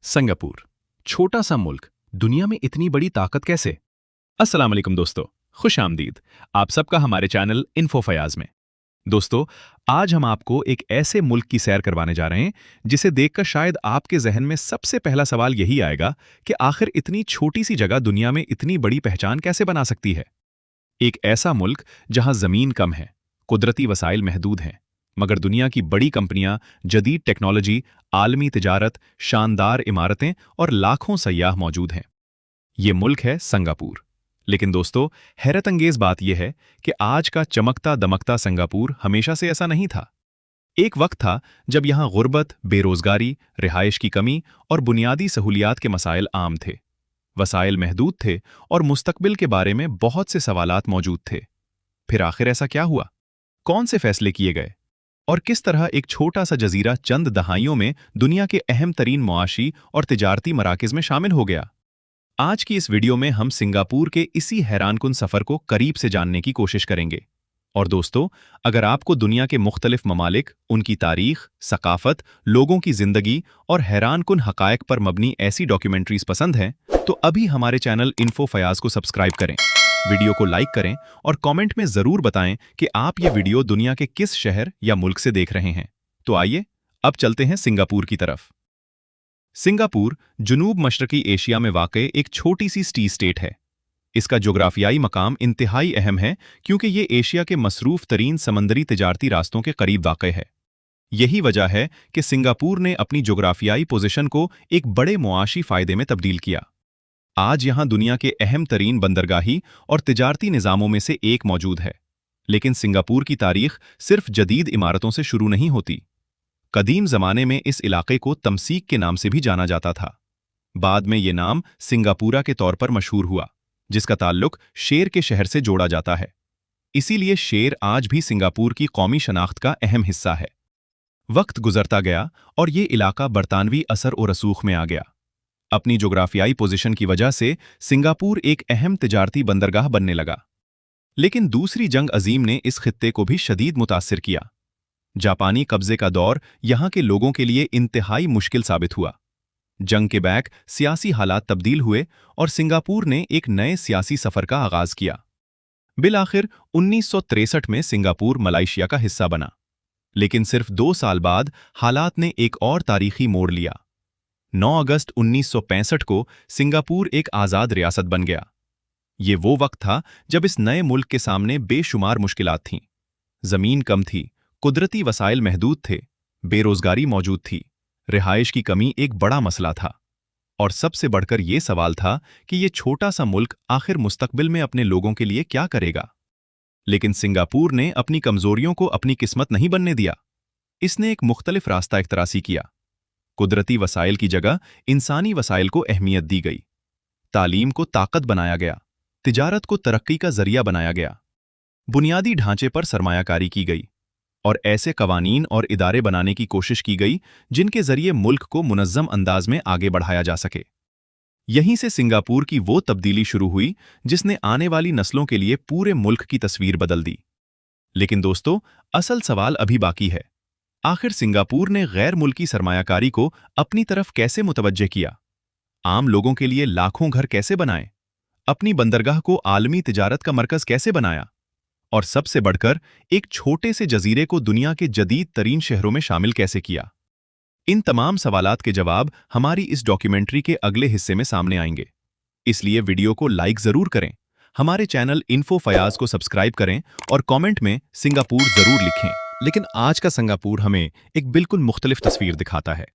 Singapore, छोटा सा मुल्क, दुनिया में इतनी बड़ी ताकत कैसे? अस्सलाम वालेकुम दोस्तों, खुश आमदीद आप सबका हमारे चैनल इन्फो फयाज में। दोस्तों, आज हम आपको एक ऐसे मुल्क की सैर करवाने जा रहे हैं जिसे देखकर शायद आपके जहन में सबसे पहला सवाल यही आएगा कि आखिर इतनी छोटी सी जगह दुनिया में इतनी बड़ी पहचान कैसे बना सकती है। एक ऐसा मुल्क जहां जमीन कम है, कुदरती वसाइल महदूद हैं, मगर दुनिया की बड़ी कंपनियां, जदीद टेक्नोलॉजी, आलमी तिजारत, शानदार इमारतें और लाखों सयाह मौजूद हैं। ये मुल्क है सिंगापुर। लेकिन दोस्तों, हैरत अंगेज बात यह है कि आज का चमकता दमकता सिंगापुर हमेशा से ऐसा नहीं था। एक वक्त था जब यहां गुर्बत, बेरोजगारी, रिहाइश की कमी और बुनियादी सहूलियात के मसाइल आम थे। वसाइल महदूद थे और मुस्तकबिल के बारे में बहुत से सवालात मौजूद थे। फिर आखिर ऐसा क्या हुआ? कौन से फैसले किए गए? और किस तरह एक छोटा सा जजीरा चंद दहाइयों में दुनिया के अहम तरीन मुआशी और तिजारती मराकज़ में शामिल हो गया? आज की इस वीडियो में हम सिंगापुर के इसी हैरानकुन सफ़र को करीब से जानने की कोशिश करेंगे। और दोस्तों, अगर आपको दुनिया के मुख्तलिफ ममालिक, उनकी तारीख, सकाफत, लोगों की जिंदगी और हैरानकुन हकायक पर मबनी ऐसी डॉक्यूमेंट्रीज पसंद हैं, तो अभी हमारे चैनल इन्फो फयाज को सब्सक्राइब करें, वीडियो को लाइक करें और कमेंट में ज़रूर बताएं कि आप ये वीडियो दुनिया के किस शहर या मुल्क से देख रहे हैं। तो आइए, अब चलते हैं सिंगापुर की तरफ। सिंगापुर जुनूब मशरकी एशिया में वाक़ एक छोटी सी टी स्टेट है। इसका जोग्राफियाई मकाम इंतहाई अहम है क्योंकि ये एशिया के मसरूफ तरीन समंदरी तिजारती रास्तों के करीब वाक़ है। यही वजह है कि सिंगापुर ने अपनी जोग्राफियाई पोजीशन को एक बड़े मुआशी फ़ायदे में तब्दील किया। आज यहाँ दुनिया के अहम तरीन बंदरगाही और तिजारती निज़ामों में से एक मौजूद है। लेकिन सिंगापुर की तारीख सिर्फ जदीद इमारतों से शुरू नहीं होती। कदीम ज़माने में इस इलाके को तमसीक के नाम से भी जाना जाता था। बाद में ये नाम सिंगापुरा के तौर पर मशहूर हुआ, जिसका ताल्लुक शेर के शहर से जोड़ा जाता है। इसीलिए शेर आज भी सिंगापुर की कौमी शनाख्त का अहम हिस्सा है। वक्त गुजरता गया और ये इलाका बरतानवी असर और रसूख में आ गया। अपनी जोग्राफियाई पोजीशन की वजह से सिंगापुर एक अहम तिजारती बंदरगाह बनने लगा। लेकिन दूसरी जंग अजीम ने इस खित्ते को भी शदीद मुतासिर किया। जापानी कब्जे का दौर यहाँ के लोगों के लिए इंतहाई मुश्किल साबित हुआ। जंग के बैक सियासी हालात तब्दील हुए और सिंगापुर ने एक नए सियासी सफ़र का आगाज़ किया। बिलाखिर 1963 में सिंगापुर मलेशिया का हिस्सा बना। लेकिन सिर्फ 2 साल बाद हालात ने एक और तारीखी मोड़ लिया। 9 अगस्त 1965 को सिंगापुर एक आज़ाद रियासत बन गया। ये वो वक्त था जब इस नए मुल्क के सामने बेशुमार मुश्किलात थीं। ज़मीन कम थी, कुदरती वसाइल महदूद थे, बेरोजगारी मौजूद थी, रिहाइश की कमी एक बड़ा मसला था, और सबसे बढ़कर ये सवाल था कि ये छोटा सा मुल्क आखिर मुस्तकबिल में अपने लोगों के लिए क्या करेगा। लेकिन सिंगापुर ने अपनी कमजोरियों को अपनी किस्मत नहीं बनने दिया। इसने एक मुख्तलिफ रास्ता इख्तरासी किया। कुदरती वसाइल की जगह इंसानी वसाइल को अहमियत दी गई। तालीम को ताकत बनाया गया, तिजारत को तरक्की का जरिया बनाया गया, बुनियादी ढांचे पर सरमायाकारी की गई और ऐसे कवानीन और इदारे बनाने की कोशिश की गई जिनके जरिए मुल्क को मुनज़्ज़म अंदाज में आगे बढ़ाया जा सके। यहीं से सिंगापुर की वो तब्दीली शुरू हुई जिसने आने वाली नस्लों के लिए पूरे मुल्क की तस्वीर बदल दी। लेकिन दोस्तों, असल सवाल अभी बाकी है। आखिर सिंगापुर ने गैर मुल्की सरमायाकारी को अपनी तरफ कैसे मुतवज्जे किया? आम लोगों के लिए लाखों घर कैसे बनाए? अपनी बंदरगाह को आलमी तिजारत का मरकज कैसे बनाया? और सबसे बढ़कर एक छोटे से जजीरे को दुनिया के जदीद तरीन शहरों में शामिल कैसे किया? इन तमाम सवालात के जवाब हमारी इस डॉक्यूमेंट्री के अगले हिस्से में सामने आएंगे। इसलिए वीडियो को लाइक जरूर करें, हमारे चैनल इन्फो फयाज को सब्सक्राइब करें और कमेंट में सिंगापुर जरूर लिखें। लेकिन आज का सिंगापुर हमें एक बिल्कुल मुख्तलिफ तस्वीर दिखाता है।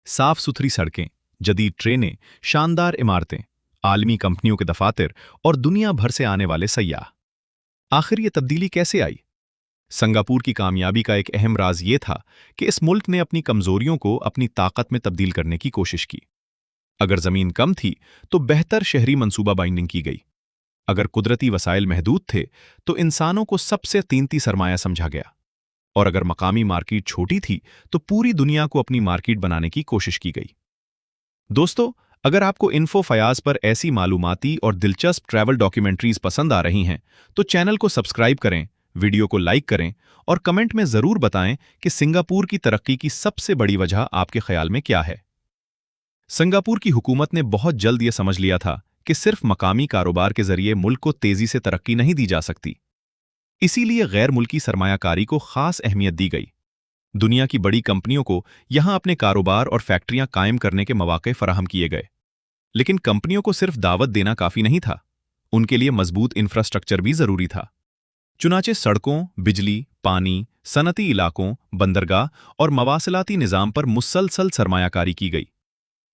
साफ सुथरी सड़कें, जदीद ट्रेनें, शानदार इमारतें, आलमी कंपनियों के दफातर और दुनिया भर से आने वाले सयाह। आखिर ये तब्दीली कैसे आई? सिंगापुर की कामयाबी का एक अहम राज ये था कि इस मुल्क ने अपनी कमजोरियों को अपनी ताकत में तब्दील करने की कोशिश की। अगर जमीन कम थी तो बेहतर शहरी मंसूबा बाइंडिंग की गई। अगर कुदरती वसाइल महदूद थे तो इंसानों को सबसे कीमती सरमाया समझा गया। और अगर मकामी मार्केट छोटी थी तो पूरी दुनिया को अपनी मार्केट बनाने की कोशिश की गई। दोस्तों, अगर आपको इन्फो फयाज पर ऐसी मालूमाती और दिलचस्प ट्रैवल डॉक्यूमेंट्रीज पसंद आ रही हैं तो चैनल को सब्सक्राइब करें, वीडियो को लाइक करें और कमेंट में ज़रूर बताएं कि सिंगापुर की तरक्की की सबसे बड़ी वजह आपके ख्याल में क्या है। सिंगापुर की हुकूमत ने बहुत जल्द ये समझ लिया था कि सिर्फ मकामी कारोबार के जरिए मुल्क को तेजी से तरक्की नहीं दी जा सकती। इसीलिए गैर मुल्की सरमायाकारी को खास अहमियत दी गई। दुनिया की बड़ी कंपनियों को यहां अपने कारोबार और फैक्ट्रियां कायम करने के मौके फराहम किए गए। लेकिन कंपनियों को सिर्फ दावत देना काफी नहीं था, उनके लिए मजबूत इंफ्रास्ट्रक्चर भी जरूरी था। चुनाचे सड़कों, बिजली, पानी, सनती इलाकों, बंदरगाह और मवासलाती निज़ाम पर मुसलसल सरमायाकारी की गई।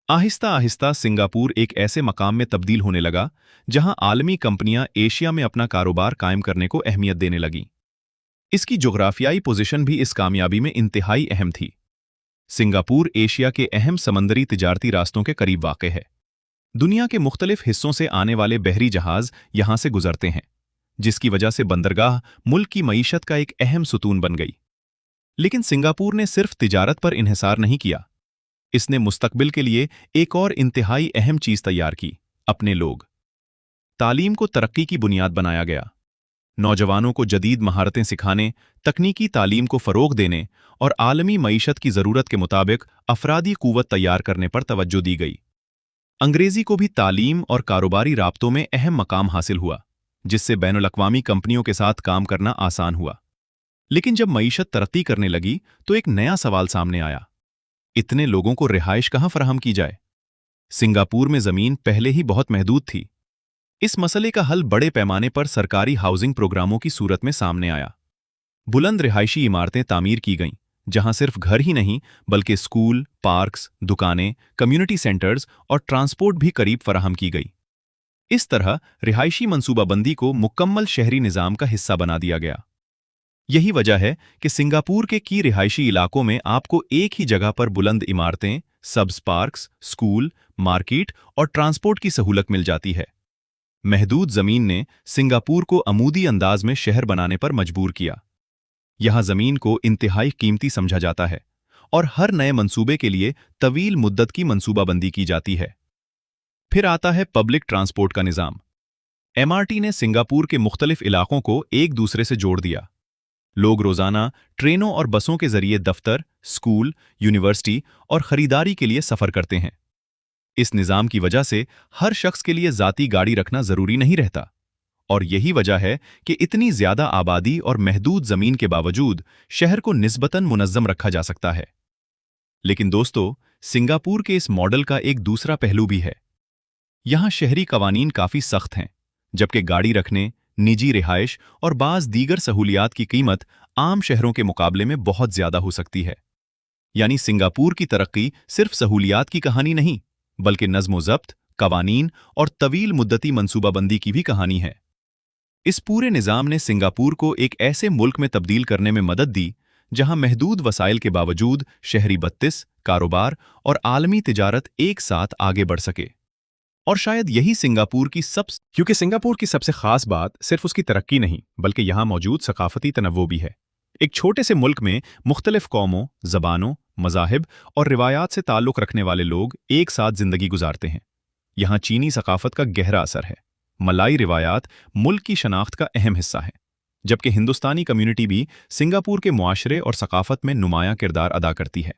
आहिस्ता आहिस्ता सिंगापुर एक ऐसे मकाम में तब्दील होने लगा जहां आलमी कंपनियां एशिया में अपना कारोबार कायम करने को अहमियत देने लगीं। इसकी जोग्राफियाई पोजीशन भी इस कामयाबी में इंतहाई अहम थी। सिंगापुर एशिया के अहम समंदरी तिजारती रास्तों के करीब वाक़ है। दुनिया के मुख्तलिफ हिस्सों से आने वाले बहरी जहाज यहां से गुजरते हैं, जिसकी वजह से बंदरगाह मुल्क की मईशत का एक अहम सुतून बन गई। लेकिन सिंगापुर ने सिर्फ तिजारत पर इन्हिसार नहीं किया, इसने मुस्तकबिल के लिए एक और इंतहाई अहम चीज तैयार की, अपने लोग। तालीम को तरक्की की बुनियाद बनाया गया। नौजवानों को जदीद महारतें सिखाने, तकनीकी तालीम को फ़रोग़ देने और आलमी मईशत की ज़रूरत के मुताबिक अफरादी क़ुव्वत तैयार करने पर तवज्जो दी गई। अंग्रेज़ी को भी तालीम और कारोबारी राब्तों में अहम मकाम हासिल हुआ, जिससे बैनुल-अक़वामी कंपनियों के साथ काम करना आसान हुआ। लेकिन जब मईशत तरक्की करने लगी तो एक नया सवाल सामने आया, इतने लोगों को रिहाइश कहाँ फराहम की जाए? सिंगापुर में ज़मीन पहले ही बहुत महदूद थी। इस मसले का हल बड़े पैमाने पर सरकारी हाउसिंग प्रोग्रामों की सूरत में सामने आया। बुलंद रिहायशी इमारतें तामीर की गईं, जहां सिर्फ घर ही नहीं बल्कि स्कूल, पार्क्स, दुकानें, कम्युनिटी सेंटर्स और ट्रांसपोर्ट भी करीब फराहम की गई। इस तरह रिहायशी मंसूबाबंदी को मुकम्मल शहरी निज़ाम का हिस्सा बना दिया गया। यही वजह है कि सिंगापुर के की रिहायशी इलाकों में आपको एक ही जगह पर बुलंद इमारतें, सब्ज पार्क्स, स्कूल, मार्केट और ट्रांसपोर्ट की सहूलत मिल जाती है। महदूद ज़मीन ने सिंगापुर को अमूदी अंदाज में शहर बनाने पर मजबूर किया। यहाँ ज़मीन को इंतहाई कीमती समझा जाता है और हर नए मंसूबे के लिए तवील मुद्दत की मंसूबाबंदी की जाती है। फिर आता है पब्लिक ट्रांसपोर्ट का निज़ाम। एमआरटी ने सिंगापुर के मुख्तलिफ इलाकों को एक दूसरे से जोड़ दिया। लोग रोज़ाना ट्रेनों और बसों के जरिए दफ्तर, स्कूल, यूनिवर्सिटी और ख़रीदारी के लिए सफ़र करते हैं। इस निज़ाम की वजह से हर शख्स के लिए ज़ाती गाड़ी रखना ज़रूरी नहीं रहता, और यही वजह है कि इतनी ज़्यादा आबादी और महदूद ज़मीन के बावजूद शहर को निस्बतन मुनज़्ज़म रखा जा सकता है। लेकिन दोस्तों, सिंगापुर के इस मॉडल का एक दूसरा पहलू भी है। यहाँ शहरी कवानीन काफ़ी सख्त हैं, जबकि गाड़ी रखने, निजी रिहाइश और बाज़ दीगर सहूलियात की कीमत आम शहरों के मुकाबले में बहुत ज़्यादा हो सकती है। यानी सिंगापुर की तरक्की सिर्फ सहूलियात की कहानी नहीं, बल्कि नज़्म-ओ-ज़ब्त, कवानीन और तवील मुद्दती मंसूबाबंदी की भी कहानी है। इस पूरे निज़ाम ने सिंगापुर को एक ऐसे मुल्क में तब्दील करने में मदद दी जहां महदूद वसाइल के बावजूद शहरी बत्तिस, कारोबार और आलमी तिजारत एक साथ आगे बढ़ सके। और शायद यही सिंगापुर की सबसे खास बात सिर्फ उसकी तरक्की नहीं, बल्कि यहाँ मौजूद सकाफती तनव्वो भी है। एक छोटे से मुल्क में मुख्तलिफ कौमों, ज़बानों, मज़ाहिब और रिवायात से ताल्लुक़ रखने वाले लोग एक साथ ज़िंदगी गुजारते हैं। यहाँ चीनी सकाफत का गहरा असर है। मलाई रिवायात मुल्क की शनाख्त का अहम हिस्सा है, जबकि हिंदुस्तानी कम्युनिटी भी सिंगापुर के मुआशरे और सकाफत में नुमायां किरदार अदा करती है।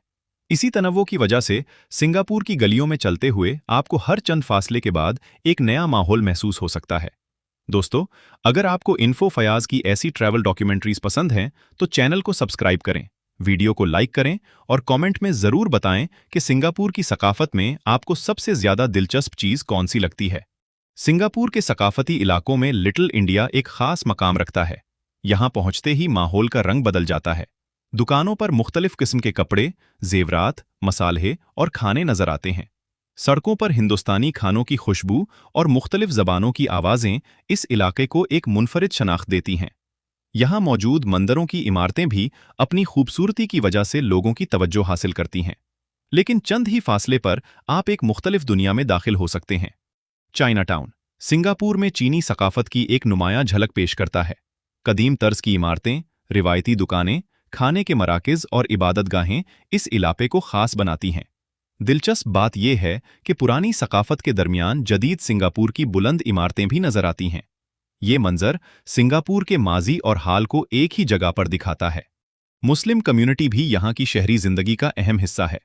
इसी तनव्वो की वजह से सिंगापुर की गलियों में चलते हुए आपको हर चंद फासले के बाद एक नया माहौल महसूस हो सकता है। दोस्तों, अगर आपको इन्फो फयाज की ऐसी ट्रैवल डॉक्यूमेंट्रीज पसंद हैं तो चैनल को सब्सक्राइब करें, वीडियो को लाइक करें और कमेंट में ज़रूर बताएं कि सिंगापुर की सकाफत में आपको सबसे ज़्यादा दिलचस्प चीज़ कौन सी लगती है। सिंगापुर के सकाफती इलाकों में लिटिल इंडिया एक खास मकाम रखता है। यहाँ पहुँचते ही माहौल का रंग बदल जाता है। दुकानों पर मुख्तलिफ किस्म के कपड़े, जेवरात, मसाले और खाने नजर आते हैं। सड़कों पर हिंदुस्तानी खानों की खुशबू और मुख्तलिफ ज़बानों की आवाज़ें इस इलाके को एक मुनफरिद शनाख्त देती हैं। यहाँ मौजूद मंदिरों की इमारतें भी अपनी खूबसूरती की वजह से लोगों की तवज्जो हासिल करती हैं। लेकिन चंद ही फासले पर आप एक मुख्तलिफ दुनिया में दाखिल हो सकते हैं। चाइना टाउन सिंगापुर में चीनी सकाफत की एक नुमायां झलक पेश करता है। कदीम तर्ज की इमारतें, रिवायती दुकानें, खाने के मराकज़ और इबादतगाहें इस इलाके को खास बनाती हैं। दिलचस्प बात यह है कि पुरानी सकाफत के दरमियान जदीद सिंगापुर की बुलंद इमारतें भी नजर आती हैं। ये मंजर सिंगापुर के माजी और हाल को एक ही जगह पर दिखाता है। मुस्लिम कम्युनिटी भी यहाँ की शहरी जिंदगी का अहम हिस्सा है।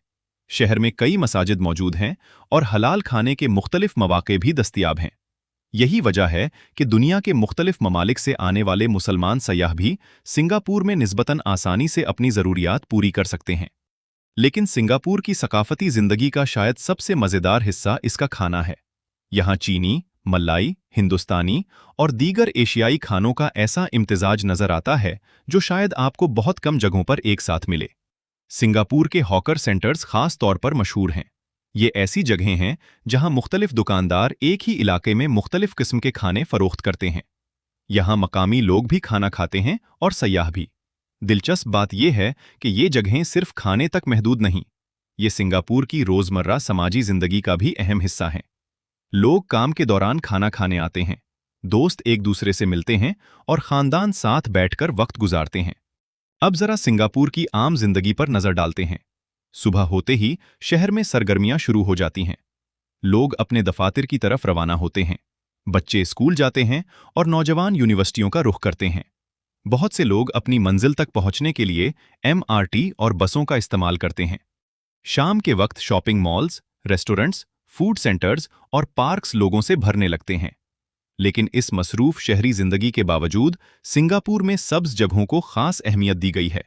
शहर में कई मसाजिद मौजूद हैं और हलाल खाने के मुख्तलिफ मौके भी दस्तयाब हैं। यही वजह है कि दुनिया के मुख्तलिफ ममालिक से आने वाले मुसलमान सयाह भी सिंगापुर में निस्बतन आसानी से अपनी ज़रूरियात पूरी कर सकते हैं। लेकिन सिंगापुर की सकाफती ज़िंदगी का शायद सबसे मज़ेदार हिस्सा इसका खाना है। यहाँ चीनी, मलाई, हिंदुस्तानी और दीगर एशियाई खानों का ऐसा इम्तिजाज नज़र आता है जो शायद आपको बहुत कम जगहों पर एक साथ मिले। सिंगापुर के हॉकर सेंटर्स खास तौर पर मशहूर हैं। ये ऐसी जगहें हैं जहां मुख्तलिफ दुकानदार एक ही इलाके में मुख्तलिफ किस्म के खाने फरोख्त करते हैं। यहाँ मकामी लोग भी खाना खाते हैं और सयाह भी। दिलचस्प बात यह है कि ये जगहें सिर्फ खाने तक महदूद नहीं, ये सिंगापुर की रोज़मर्रा समाजी ज़िंदगी का भी अहम हिस्सा हैं। लोग काम के दौरान खाना खाने आते हैं, दोस्त एक दूसरे से मिलते हैं और ख़ानदान साथ बैठकर वक्त गुजारते हैं। अब ज़रा सिंगापुर की आम जिंदगी पर नज़र डालते हैं। सुबह होते ही शहर में सरगर्मियां शुरू हो जाती हैं। लोग अपने दफातर की तरफ रवाना होते हैं, बच्चे स्कूल जाते हैं और नौजवान यूनिवर्सिटियों का रुख करते हैं। बहुत से लोग अपनी मंजिल तक पहुंचने के लिए MRT और बसों का इस्तेमाल करते हैं। शाम के वक्त shopping malls, restaurants, food centres और पार्क्स लोगों से भरने लगते हैं। लेकिन इस मसरूफ शहरी जिंदगी के बावजूद सिंगापुर में सब्ज जगहों को खास अहमियत दी गई है।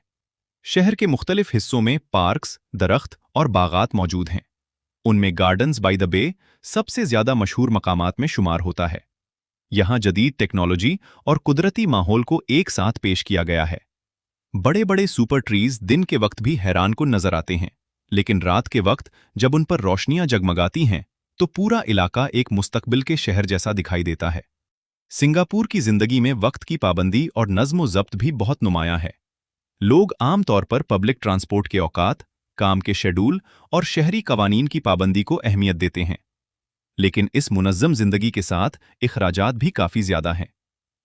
शहर के मुख्तलिफ हिस्सों में पार्क्स, दरख्त और बागात मौजूद हैं। उनमें गार्डन्स बाय द बे सबसे ज्यादा मशहूर मकामात में शुमार होता है। यहाँ जदीद टेक्नोलॉजी और कुदरती माहौल को एक साथ पेश किया गया है। बड़े बड़े सुपर ट्रीज दिन के वक्त भी हैरानकुन नजर आते हैं, लेकिन रात के वक्त जब उन पर रोशनियां जगमगाती हैं तो पूरा इलाका एक मुस्तकबिल के शहर जैसा दिखाई देता है। सिंगापुर की जिंदगी में वक्त की पाबंदी और नज़्म-ओ-ज़ब्त भी बहुत नुमायां है। लोग आम तौर पर पब्लिक ट्रांसपोर्ट के औकात, काम के शेड्यूल और शहरी कवानीन की पाबंदी को अहमियत देते हैं। लेकिन इस मुनज़्ज़म जिंदगी के साथ इखराजात भी काफ़ी ज़्यादा हैं।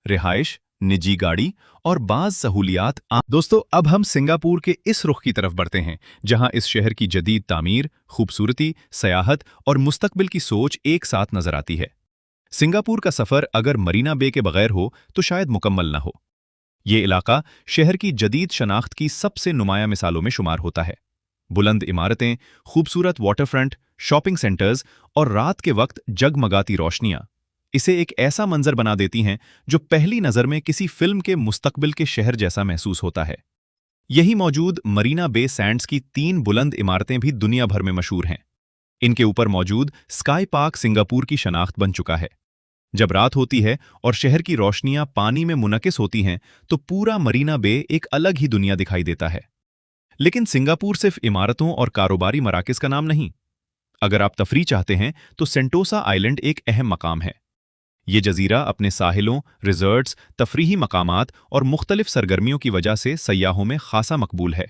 रिहाइश, निजी गाड़ी और बाज़ सहूलियात। दोस्तों, अब हम सिंगापुर के इस रुख की तरफ बढ़ते हैं जहां इस शहर की जदीद तामीर, खूबसूरती, सयाहत और मुस्तकबिल की सोच एक साथ नजर आती है। सिंगापुर का सफ़र अगर मरीना बे के बगैर हो तो शायद मुकम्मल न हो। ये इलाका शहर की जदीद शनाख्त की सबसे नुमाया मिसालों में शुमार होता है। बुलंद इमारतें, खूबसूरत वाटरफ्रंट, शॉपिंग सेंटर्स और रात के वक्त जगमगाती रोशनियां इसे एक ऐसा मंजर बना देती हैं जो पहली नज़र में किसी फिल्म के मुस्तकबिल के शहर जैसा महसूस होता है। यही मौजूद मरीना बे सैंड्स की 3 बुलंद इमारतें भी दुनिया भर में मशहूर हैं। इनके ऊपर मौजूद स्काई पार्क सिंगापुर की शनाख्त बन चुका है। जब रात होती है और शहर की रोशनियां पानी में मुनकिस होती हैं तो पूरा मरीना बे एक अलग ही दुनिया दिखाई देता है। लेकिन सिंगापुर सिर्फ इमारतों और कारोबारी मराकज़ का नाम नहीं। अगर आप तफरीह चाहते हैं तो सेंटोसा आइलैंड एक अहम मकाम है। ये जजीरा अपने साहिलों, रिजर्ट्स, तफरीही मकामात और मुख्तलिफ सरगर्मियों की वजह से सयाहों में खासा मकबूल है।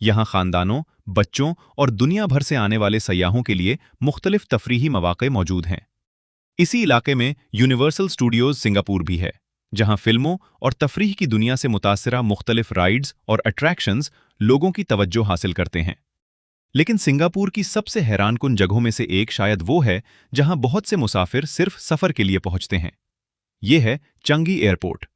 यहाँ खानदानों, बच्चों और दुनिया भर से आने वाले सयाहों के लिए मुख्तलिफ तफरीही मौक़े मौजूद हैं। इसी इलाके में यूनिवर्सल स्टूडियोज सिंगापुर भी है, जहाँ फिल्मों और तफरीह की दुनिया से मुतासिरा मुख्तलिफ राइड्स और अट्रैक्शंस लोगों की तवज्जो हासिल करते हैं। लेकिन सिंगापुर की सबसे हैरानकुन जगहों में से एक शायद वो है जहां बहुत से मुसाफिर सिर्फ सफ़र के लिए पहुंचते हैं। ये है चंगी एयरपोर्ट।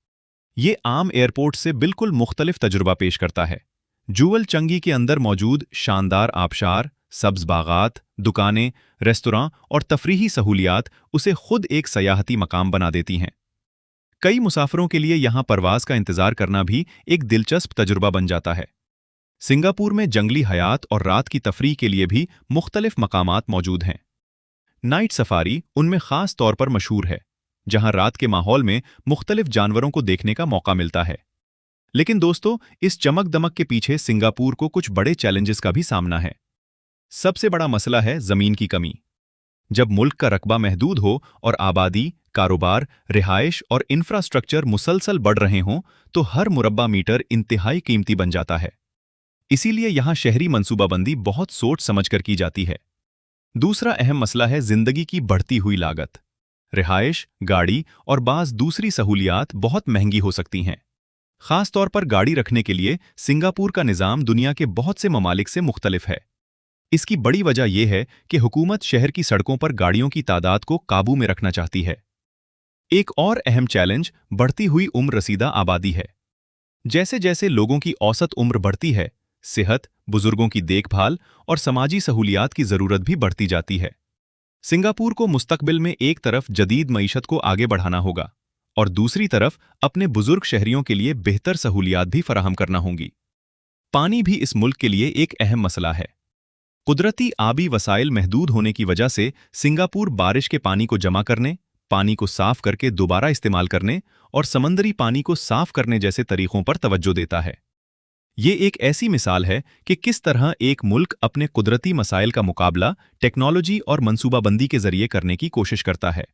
ये आम एयरपोर्ट से बिल्कुल मुख्तलिफ तजुर्बा पेश करता है। जूअल चंगी के अंदर मौजूद शानदार आबशार, सब्ज बागात, दुकानें, रेस्तोरां और तफरीही सहूलियात उसे खुद एक सयाहती मकाम बना देती हैं। कई मुसाफिरों के लिए यहाँ परवाज का इंतजार करना भी एक दिलचस्प तजुर्बा बन जाता है। सिंगापुर में जंगली हयात और रात की तफरीह के लिए भी मुख्तलिफ मकामात मौजूद हैं। नाइट सफारी उनमें खास तौर पर मशहूर है, जहां रात के माहौल में मुख्तलिफ जानवरों को देखने का मौका मिलता है। लेकिन दोस्तों, इस चमक दमक के पीछे सिंगापुर को कुछ बड़े चैलेंजेस का भी सामना है। सबसे बड़ा मसला है ज़मीन की कमी। जब मुल्क का रकबा महदूद हो और आबादी, कारोबार, रिहाइश और इंफ्रास्ट्रक्चर मुसलसल बढ़ रहे हों तो हर मुरब्बा मीटर इंतहाई कीमती बन जाता है। इसीलिए यहाँ शहरी मंसूबाबंदी बहुत सोच समझकर की जाती है। दूसरा अहम मसला है जिंदगी की बढ़ती हुई लागत। रिहाइश, गाड़ी और बाज़ दूसरी सहूलियात बहुत महंगी हो सकती हैं। खास तौर पर गाड़ी रखने के लिए सिंगापुर का निज़ाम दुनिया के बहुत से ममालिक से मुख्तलिफ है। इसकी बड़ी वजह यह है कि हुकूमत शहर की सड़कों पर गाड़ियों की तादाद को काबू में रखना चाहती है। एक और अहम चैलेंज बढ़ती हुई उम्र रसीदा आबादी है। जैसे जैसे लोगों की औसत उम्र बढ़ती है, सेहत, बुजुर्गों की देखभाल और समाजी सहूलियात की जरूरत भी बढ़ती जाती है। सिंगापुर को मुस्तकबिल में एक तरफ जदीद मईशत को आगे बढ़ाना होगा और दूसरी तरफ अपने बुजुर्ग शहरियों के लिए बेहतर सहूलियात भी फराहम करना होंगी। पानी भी इस मुल्क के लिए एक अहम मसला है। कुदरती आबी वसाइल महदूद होने की वजह से सिंगापुर बारिश के पानी को जमा करने, पानी को साफ करके दोबारा इस्तेमाल करने और समंदरी पानी को साफ करने जैसे तरीकों पर तवज्जो देता है। ये एक ऐसी मिसाल है कि किस तरह एक मुल्क अपने कुदरती मसाइल का मुकाबला टेक्नोलॉजी और मंसूबाबंदी के जरिए करने की कोशिश करता है।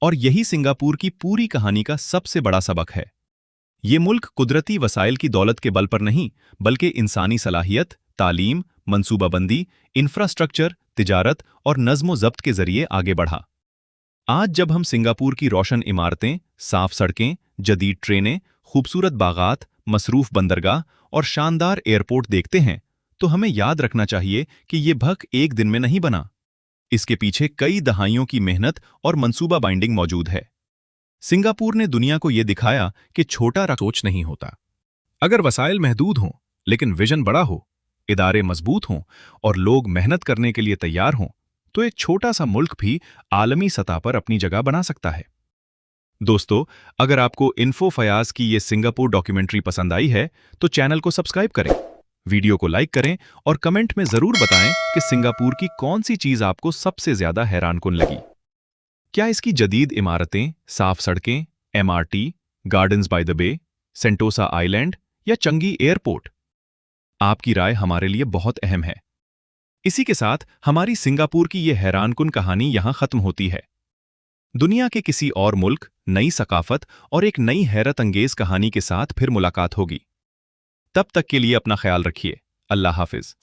और यही सिंगापुर की पूरी कहानी का सबसे बड़ा सबक है। ये मुल्क कुदरती वसाइल की दौलत के बल पर नहीं, बल्कि इंसानी सलाहियत, तालीम, मंसूबाबंदी, इंफ्रास्ट्रक्चर, तिजारत और नज़्म-ओ-ज़ब्त के जरिए आगे बढ़ा। आज जब हम सिंगापुर की रोशन इमारतें, साफ सड़कें, जदीद ट्रेनें, खूबसूरत बागात, मसरूफ बंदरगाह और शानदार एयरपोर्ट देखते हैं, तो हमें याद रखना चाहिए कि ये भक एक दिन में नहीं बना। इसके पीछे कई दहाइयों की मेहनत और मंसूबा बाइंडिंग मौजूद है। सिंगापुर ने दुनिया को यह दिखाया कि छोटा सोच नहीं होता। अगर वसाइल महदूद हों, लेकिन विजन बड़ा हो, इदारे मजबूत हों और लोग मेहनत करने के लिए तैयार हों, तो एक छोटा सा मुल्क भी आलमी सतह पर अपनी जगह बना सकता है। दोस्तों, अगर आपको इन्फो फयाज की ये सिंगापुर डॉक्यूमेंट्री पसंद आई है, तो चैनल को सब्सक्राइब करें, वीडियो को लाइक करें और कमेंट में जरूर बताएं कि सिंगापुर की कौन सी चीज आपको सबसे ज्यादा हैरानकुन लगी। क्या इसकी जदीद इमारतें, साफ सड़कें, MRT, Gardens by the Bay, Sentosa Island या चंगी एयरपोर्ट? आपकी राय हमारे लिए बहुत अहम है। इसी के साथ हमारी सिंगापुर की यह हैरानकुन कहानी यहां खत्म होती है। दुनिया के किसी और मुल्क, नई सकाफत और एक नई हैरत अंगेज कहानी के साथ फिर मुलाकात होगी। तब तक के लिए अपना ख्याल रखिए। अल्लाह हाफिज।